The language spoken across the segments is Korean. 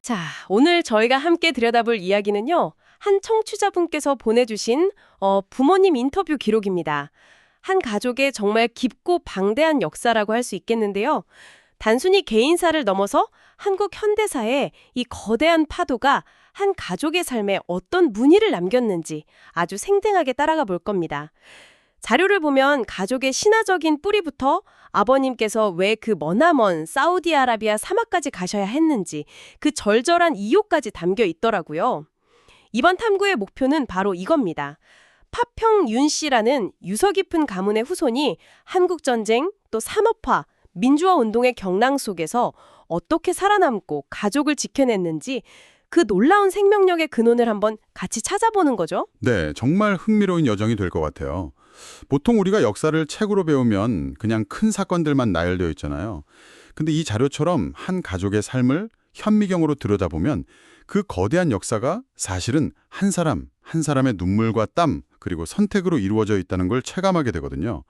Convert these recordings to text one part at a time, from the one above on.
자, 오늘 저희가 함께 들여다볼 이야기는요. 한 청취자분께서 보내주신 부모님 인터뷰 기록입니다. 한 가족의 정말 깊고 방대한 역사라고 할 수 있겠는데요. 단순히 개인사를 넘어서 한국 현대사에 이 거대한 파도가 한 가족의 삶에 어떤 문의를 남겼는지 아주 생생하게 따라가 볼 겁니다. 자료를 보면 가족의 신화적인 뿌리부터 아버님께서 왜 그 머나먼 사우디아라비아 사막까지 가셔야 했는지 그 절절한 이유까지 담겨 있더라고요. 이번 탐구의 목표는 바로 이겁니다. 파평윤 씨라는 유서 깊은 가문의 후손이 한국전쟁, 또 산업화, 민주화 운동의 경랑 속에서 어떻게 살아남고 가족을 지켜냈는지 그 놀라운 생명력의 근원을 한번 같이 찾아보는 거죠. 네, 정말 흥미로운 여정이 될 것 같아요. 보통 우리가 역사를 책으로 배우면 그냥 큰 사건들만 나열되어 있잖아요. 근데 이 자료처럼 한 가족의 삶을 현미경으로 들여다보면 그 거대한 역사가 사실은 한 사람의 눈물과 땀, 그리고 선택으로 이루어져 있다는 걸 체감하게 되거든요.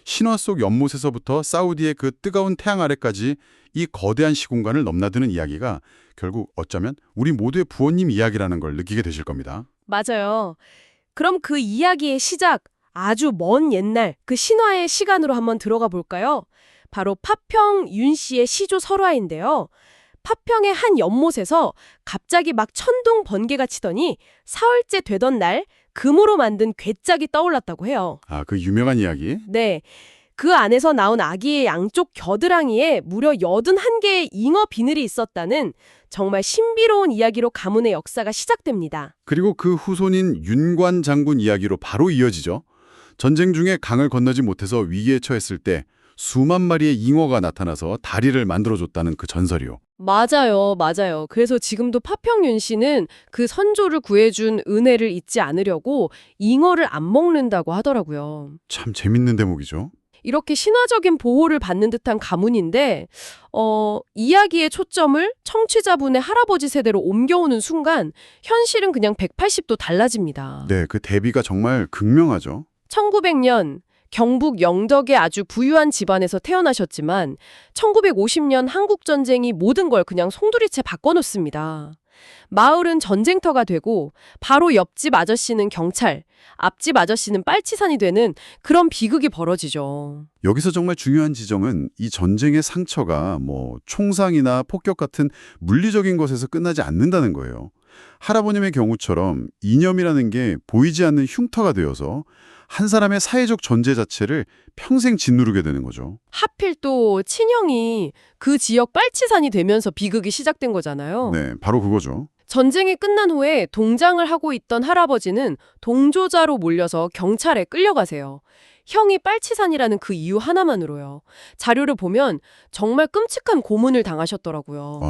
신화 속 연못에서부터 사우디의 그 뜨거운 태양 아래까지 이 거대한 시공간을 넘나드는 이야기가 결국 어쩌면 우리 모두의 부모님 이야기라는 걸 느끼게 되실 겁니다. 맞아요. 그럼 그 이야기의 시작, 아주 먼 옛날 그 신화의 시간으로 한번 들어가 볼까요? 바로 파평윤 씨의 시조 설화인데요. 파평의 한 연못에서 갑자기 막 천둥 번개가 치더니 사흘째 되던 날 금으로 만든 괴짝이 떠올랐다고 해요. 아, 그 유명한 이야기? 네. 그 안에서 나온 아기의 양쪽 겨드랑이에 무려 81개의 잉어 비늘이 있었다는 정말 신비로운 이야기로 가문의 역사가 시작됩니다. 그리고 그 후손인 윤관 장군 이야기로 바로 이어지죠. 전쟁 중에 강을 건너지 못해서 위기에 처했을 때 수만 마리의 잉어가 나타나서 다리를 만들어줬다는 그 전설이요. 맞아요. 그래서 지금도 파평윤 씨는 그 선조를 구해준 은혜를 잊지 않으려고 잉어를 안 먹는다고 하더라고요. 참 재밌는 대목이죠. 이렇게 신화적인 보호를 받는 듯한 가문인데 이야기의 초점을 청취자분의 할아버지 세대로 옮겨오는 순간 현실은 그냥 180도 달라집니다. 네, 그 대비가 정말 극명하죠. 1900년 경북 영덕의 아주 부유한 집안에서 태어나셨지만 1950년 한국전쟁이 모든 걸 그냥 송두리째 바꿔놓습니다. 마을은 전쟁터가 되고 바로 옆집 아저씨는 경찰, 앞집 아저씨는 빨치산이 되는 그런 비극이 벌어지죠. 여기서 정말 중요한 지점은 이 전쟁의 상처가 총상이나 폭격 같은 물리적인 것에서 끝나지 않는다는 거예요. 할아버님의 경우처럼 이념이라는 게 보이지 않는 흉터가 되어서 한 사람의 사회적 존재 자체를 평생 짓누르게 되는 거죠. 하필 또 친형이 그 지역 빨치산이 되면서 비극이 시작된 거잖아요. 네, 바로 그거죠. 전쟁이 끝난 후에 동장을 하고 있던 할아버지는 동조자로 몰려서 경찰에 끌려가세요. 형이 빨치산이라는 그 이유 하나만으로요. 자료를 보면 정말 끔찍한 고문을 당하셨더라고요.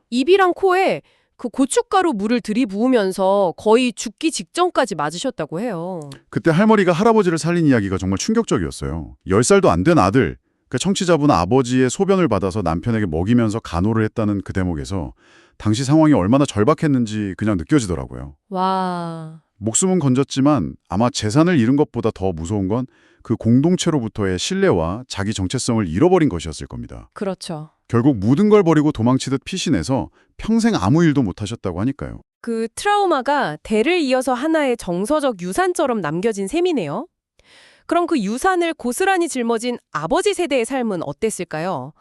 입이랑 코에 그 고춧가루 물을 들이부으면서 거의 죽기 직전까지 맞으셨다고 해요. 그때 할머니가 할아버지를 살린 이야기가 정말 충격적이었어요. 10살도 안 된 아들, 그 청취자분 아버지의 소변을 받아서 남편에게 먹이면서 간호를 했다는 그 대목에서 당시 상황이 얼마나 절박했는지 그냥 느껴지더라고요. 와... 목숨은 건졌지만 아마 재산을 잃은 것보다 더 무서운 건 그 공동체로부터의 신뢰와 자기 정체성을 잃어버린 것이었을 겁니다. 그렇죠. 결국 모든 걸 버리고 도망치듯 피신해서 평생 아무 일도 못하셨다고 하니까요. 그 트라우마가 대를 이어서 하나의 정서적 유산처럼 남겨진 셈이네요. 그럼 그 유산을 고스란히 짊어진 아버지 세대의 삶은 어땠을까요?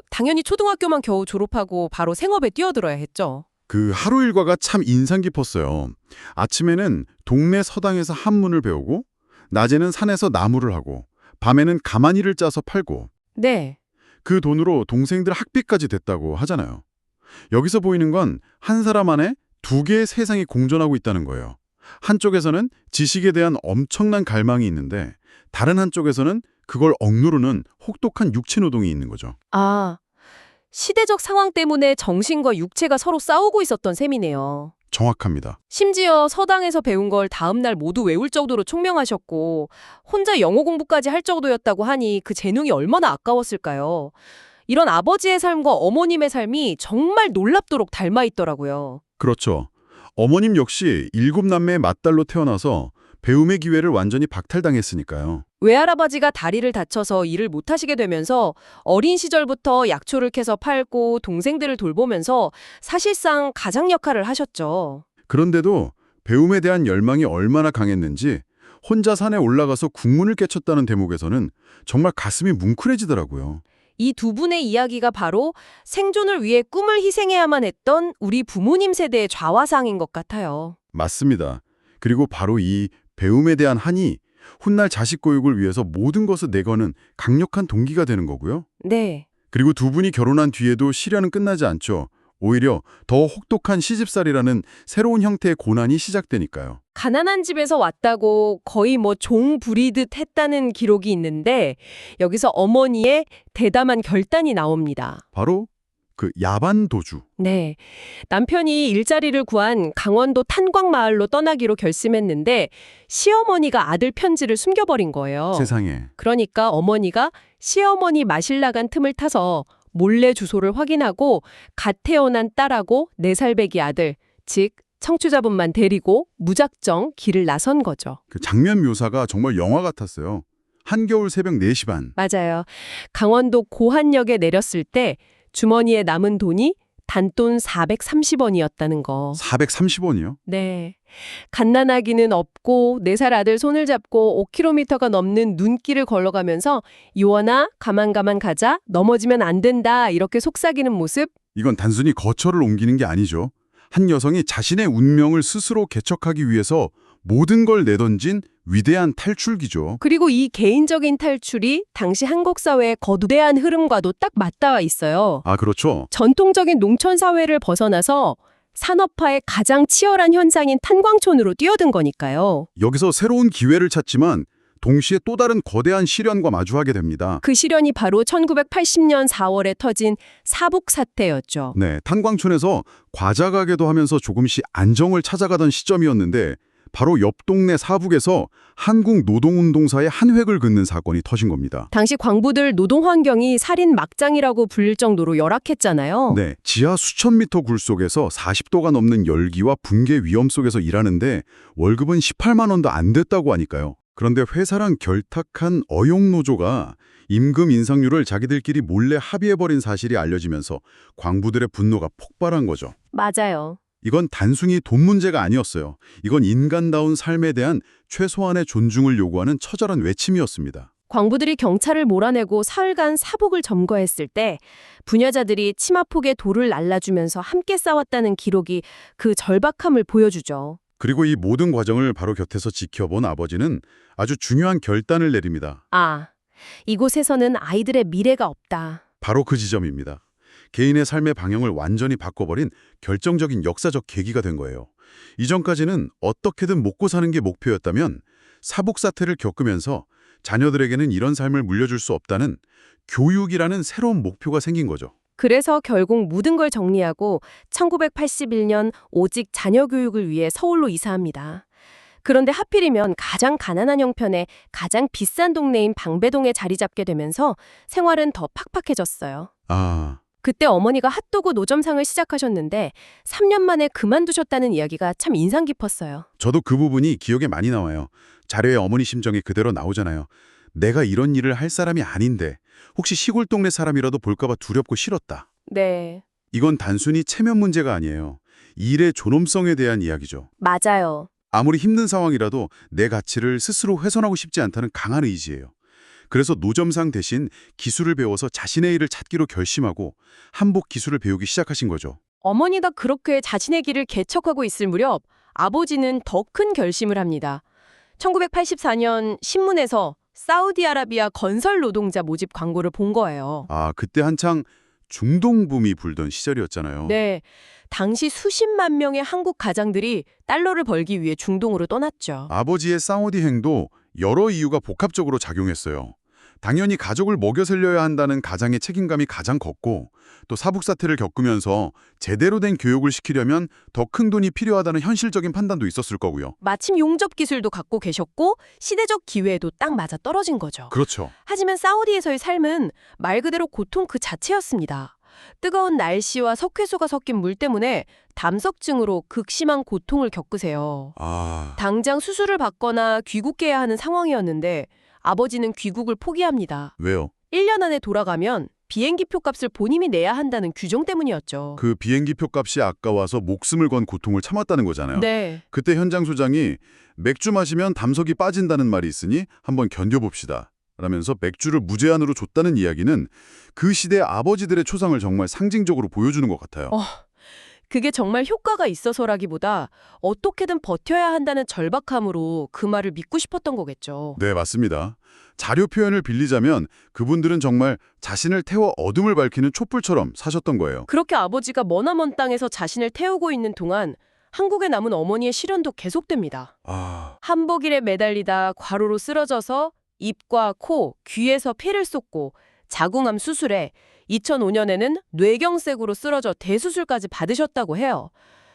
당연히 초등학교만 겨우 졸업하고 바로 생업에 뛰어들어야 했죠. 그 하루 일과가 참 인상 깊었어요. 아침에는 동네 서당에서 한문을 배우고 낮에는 산에서 나무를 하고 밤에는 가마니를 짜서 팔고 네. 그 돈으로 동생들 학비까지 됐다고 하잖아요. 여기서 보이는 건 한 사람 안에 두 개의 세상이 공존하고 있다는 거예요. 한쪽에서는 지식에 대한 엄청난 갈망이 있는데 다른 한쪽에서는 그걸 억누르는 혹독한 육체노동이 있는 거죠. 아, 시대적 상황 때문에 정신과 육체가 서로 싸우고 있었던 셈이네요. 정확합니다. 심지어 서당에서 배운 걸 다음날 모두 외울 정도로 총명하셨고 혼자 영어 공부까지 할 정도였다고 하니 그 재능이 얼마나 아까웠을까요? 이런 아버지의 삶과 어머님의 삶이 정말 놀랍도록 닮아 있더라고요. 그렇죠. 어머님 역시 7남매의 맏딸로 태어나서 배움의 기회를 완전히 박탈당했으니까요. 외할아버지가 다리를 다쳐서 일을 못하시게 되면서 어린 시절부터 약초를 캐서 팔고 동생들을 돌보면서 사실상 가장 역할을 하셨죠. 그런데도 배움에 대한 열망이 얼마나 강했는지 혼자 산에 올라가서 국문을 깨쳤다는 대목에서는 정말 가슴이 뭉클해지더라고요. 이 두 분의 이야기가 바로 생존을 위해 꿈을 희생해야만 했던 우리 부모님 세대의 좌화상인 것 같아요. 맞습니다. 그리고 바로 이 배움에 대한 한이 훗날 자식 교육을 위해서 모든 것을 내거는 강력한 동기가 되는 거고요. 네. 그리고 두 분이 결혼한 뒤에도 시련은 끝나지 않죠. 오히려 더 혹독한 시집살이라는 새로운 형태의 고난이 시작되니까요. 가난한 집에서 왔다고 거의 뭐 종 부리듯 했다는 기록이 있는데 여기서 어머니의 대담한 결단이 나옵니다. 바로 그 야반도주. 네. 남편이 일자리를 구한 강원도 탄광마을로 떠나기로 결심했는데 시어머니가 아들 편지를 숨겨버린 거예요. 세상에. 그러니까 어머니가 시어머니 마실 나간 틈을 타서 몰래 주소를 확인하고 갓 태어난 딸하고 4살 배기 아들, 즉 청취자분만 데리고 무작정 길을 나선 거죠. 그 장면 묘사가 정말 영화 같았어요. 한겨울 새벽 4시 반. 맞아요. 강원도 고한역에 내렸을 때 주머니에 남은 돈이 단돈 430원이었다는 거. 430원이요? 네. 갓난아기는 없고 4살 아들 손을 잡고 5km가 넘는 눈길을 걸어가면서 요원아 가만 가자 넘어지면 안 된다 이렇게 속삭이는 모습. 이건 단순히 거처를 옮기는 게 아니죠. 한 여성이 자신의 운명을 스스로 개척하기 위해서 모든 걸 내던진 위대한 탈출기죠. 그리고 이 개인적인 탈출이 당시 한국 사회의 거대한 흐름과도 딱 맞닿아 있어요. 아, 그렇죠. 전통적인 농촌 사회를 벗어나서 산업화의 가장 치열한 현상인 탄광촌으로 뛰어든 거니까요. 여기서 새로운 기회를 찾지만 동시에 또 다른 거대한 시련과 마주하게 됩니다. 그 시련이 바로 1980년 4월에 터진 사북 사태였죠. 네, 탄광촌에서 과자 가게도 하면서 조금씩 안정을 찾아가던 시점이었는데 바로 옆 동네 사북에서 한국노동운동사의 한 획을 긋는 사건이 터진 겁니다. 당시 광부들 노동 환경이 살인 막장이라고 불릴 정도로 열악했잖아요. 네, 지하 수천 미터 굴 속에서 40도가 넘는 열기와 붕괴 위험 속에서 일하는데 월급은 18만 원도 안 됐다고 하니까요. 그런데 회사랑 결탁한 어용노조가 임금 인상률을 자기들끼리 몰래 합의해버린 사실이 알려지면서 광부들의 분노가 폭발한 거죠. 맞아요. 이건 단순히 돈 문제가 아니었어요. 이건 인간다운 삶에 대한 최소한의 존중을 요구하는 처절한 외침이었습니다. 광부들이 경찰을 몰아내고 사흘간 사북을 점거했을 때 부녀자들이 치마폭에 돌을 날라주면서 함께 싸웠다는 기록이 그 절박함을 보여주죠. 그리고 이 모든 과정을 바로 곁에서 지켜본 아버지는 아주 중요한 결단을 내립니다. 아, 이곳에서는 아이들의 미래가 없다. 바로 그 지점입니다. 개인의 삶의 방향을 완전히 바꿔버린 결정적인 역사적 계기가 된 거예요. 이전까지는 어떻게든 먹고 사는 게 목표였다면 사북 사태를 겪으면서 자녀들에게는 이런 삶을 물려줄 수 없다는 교육이라는 새로운 목표가 생긴 거죠. 그래서 결국 모든 걸 정리하고 1981년 오직 자녀 교육을 위해 서울로 이사합니다. 그런데 하필이면 가장 가난한 형편에 가장 비싼 동네인 방배동에 자리 잡게 되면서 생활은 더 팍팍해졌어요. 아, 그때 어머니가 핫도그 노점상을 시작하셨는데 3년 만에 그만두셨다는 이야기가 참 인상 깊었어요. 저도 그 부분이 기억에 많이 나와요. 자료에 어머니 심정이 그대로 나오잖아요. 내가 이런 일을 할 사람이 아닌데 혹시 시골 동네 사람이라도 볼까 봐 두렵고 싫었다. 네, 이건 단순히 체면 문제가 아니에요. 일의 존엄성에 대한 이야기죠. 맞아요. 아무리 힘든 상황이라도 내 가치를 스스로 훼손하고 싶지 않다는 강한 의지예요. 그래서 노점상 대신 기술을 배워서 자신의 일을 찾기로 결심하고 한복 기술을 배우기 시작하신 거죠. 어머니가 그렇게 자신의 길을 개척하고 있을 무렵 아버지는 더 큰 결심을 합니다. 1984년 신문에서 사우디아라비아 건설 노동자 모집 광고를 본 거예요. 아, 그때 한창 중동붐이 불던 시절이었잖아요. 네, 당시 수십만 명의 한국 가장들이 달러를 벌기 위해 중동으로 떠났죠. 아버지의 사우디 행도 여러 이유가 복합적으로 작용했어요. 당연히 가족을 먹여 살려야 한다는 가장의 책임감이 가장 컸고 또 사북 사태를 겪으면서 제대로 된 교육을 시키려면 더 큰 돈이 필요하다는 현실적인 판단도 있었을 거고요. 마침 용접 기술도 갖고 계셨고 시대적 기회에도 딱 맞아 떨어진 거죠. 그렇죠. 하지만 사우디에서의 삶은 말 그대로 고통 그 자체였습니다. 뜨거운 날씨와 석회소가 섞인 물 때문에 담석증으로 극심한 고통을 겪으세요. 아, 당장 수술을 받거나 귀국해야 하는 상황이었는데 아버지는 귀국을 포기합니다. 왜요? 1년 안에 돌아가면 비행기표 값을 본인이 내야 한다는 규정 때문이었죠. 그 비행기표 값이 아까워서 목숨을 건 고통을 참았다는 거잖아요. 네. 그때 현장 소장이 맥주 마시면 담석이 빠진다는 말이 있으니 한번 견뎌봅시다. 라면서 맥주를 무제한으로 줬다는 이야기는 그 시대 아버지들의 초상을 정말 상징적으로 보여주는 것 같아요. 그게 정말 효과가 있어서라기보다 어떻게든 버텨야 한다는 절박함으로 그 말을 믿고 싶었던 거겠죠. 네, 맞습니다. 자료 표현을 빌리자면 그분들은 정말 자신을 태워 어둠을 밝히는 촛불처럼 사셨던 거예요. 그렇게 아버지가 머나먼 땅에서 자신을 태우고 있는 동안 한국에 남은 어머니의 시련도 계속됩니다. 아, 한복일에 매달리다 과로로 쓰러져서 입과 코, 귀에서 피를 쏟고 자궁암 수술에 2005년에는 뇌경색으로 쓰러져 대수술까지 받으셨다고 해요.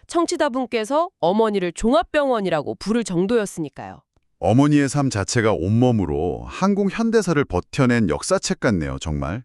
청취자분께서 어머니를 종합병원이라고 부를 정도였으니까요. 어머니의 삶 자체가 온몸으로 한국 현대사를 버텨낸 역사책 같네요, 정말.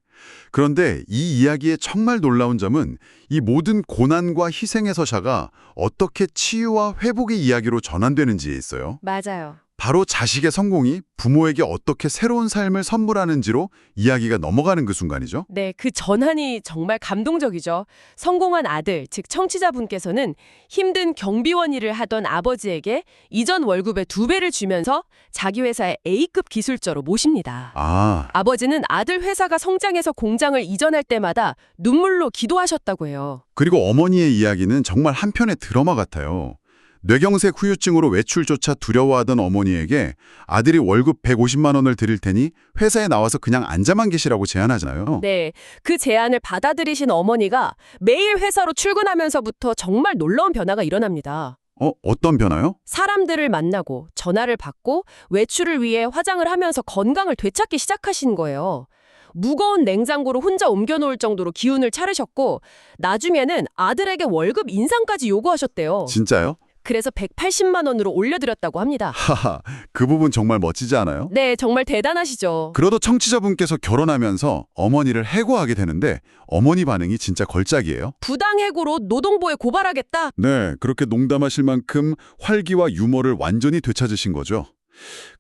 그런데 이 이야기의 정말 놀라운 점은 이 모든 고난과 희생의 서사가 어떻게 치유와 회복의 이야기로 전환되는지에 있어요. 맞아요. 바로 자식의 성공이 부모에게 어떻게 새로운 삶을 선물하는지로 이야기가 넘어가는 그 순간이죠. 네, 그 전환이 정말 감동적이죠. 성공한 아들, 즉 청취자분께서는 힘든 경비원 일을 하던 아버지에게 이전 월급의 2배를 주면서 자기 회사의 A급 기술자로 모십니다. 아, 아버지는 아들 회사가 성장해서 공장을 이전할 때마다 눈물로 기도하셨다고 해요. 그리고 어머니의 이야기는 정말 한편의 드라마 같아요. 뇌경색 후유증으로 외출조차 두려워하던 어머니에게 아들이 월급 150만 원을 드릴 테니 회사에 나와서 그냥 앉아만 계시라고 제안하잖아요. 네, 그 제안을 받아들이신 어머니가 매일 회사로 출근하면서부터 정말 놀라운 변화가 일어납니다. 어떤 변화요? 사람들을 만나고 전화를 받고 외출을 위해 화장을 하면서 건강을 되찾기 시작하신 거예요. 무거운 냉장고를 혼자 옮겨놓을 정도로 기운을 차리셨고 나중에는 아들에게 월급 인상까지 요구하셨대요. 진짜요? 그래서 180만 원으로 올려드렸다고 합니다. 하하, 그 부분 정말 멋지지 않아요? 네, 정말 대단하시죠. 그러다 청취자분께서 결혼하면서 어머니를 해고하게 되는데 어머니 반응이 진짜 걸작이에요. 부당해고로 노동부에 고발하겠다? 네, 그렇게 농담하실 만큼 활기와 유머를 완전히 되찾으신 거죠.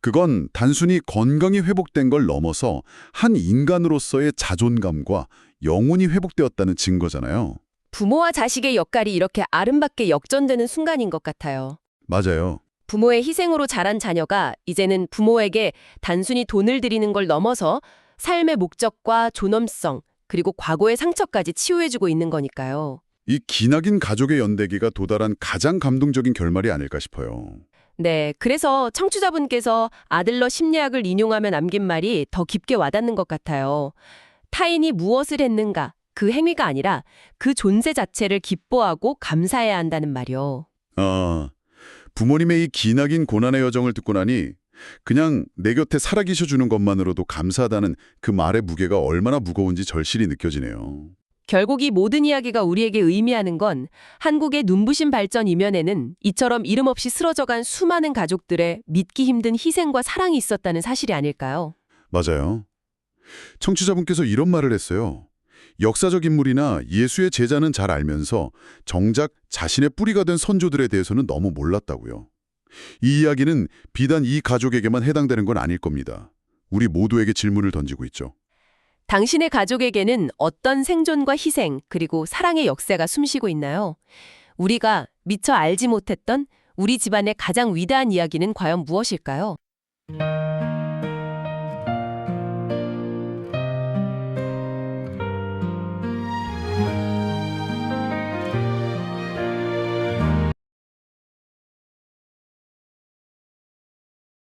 그건 단순히 건강이 회복된 걸 넘어서 한 인간으로서의 자존감과 영혼이 회복되었다는 증거잖아요. 부모와 자식의 역할이 이렇게 아름답게 역전되는 순간인 것 같아요. 맞아요. 부모의 희생으로 자란 자녀가 이제는 부모에게 단순히 돈을 드리는 걸 넘어서 삶의 목적과 존엄성, 그리고 과거의 상처까지 치유해주고 있는 거니까요. 이 기나긴 가족의 연대기가 도달한 가장 감동적인 결말이 아닐까 싶어요. 네, 그래서 청취자분께서 아들러 심리학을 인용하며 남긴 말이 더 깊게 와닿는 것 같아요. 타인이 무엇을 했는가, 그 행위가 아니라 그 존재 자체를 기뻐하고 감사해야 한다는 말이요. 아, 부모님의 이 기나긴 고난의 여정을 듣고 나니 그냥 내 곁에 살아계셔 주는 것만으로도 감사하다는 그 말의 무게가 얼마나 무거운지 절실히 느껴지네요. 결국 이 모든 이야기가 우리에게 의미하는 건 한국의 눈부신 발전 이면에는 이처럼 이름 없이 쓰러져간 수많은 가족들의 믿기 힘든 희생과 사랑이 있었다는 사실이 아닐까요? 맞아요. 청취자분께서 이런 말을 했어요. 역사적 인물이나 예수의 제자는 잘 알면서 정작 자신의 뿌리가 된 선조들에 대해서는 너무 몰랐다고요. 이 이야기는 비단 이 가족에게만 해당되는 건 아닐 겁니다. 우리 모두에게 질문을 던지고 있죠. 당신의 가족에게는 어떤 생존과 희생, 그리고 사랑의 역사가 숨쉬고 있나요? 우리가 미처 알지 못했던 우리 집안의 가장 위대한 이야기는 과연 무엇일까요?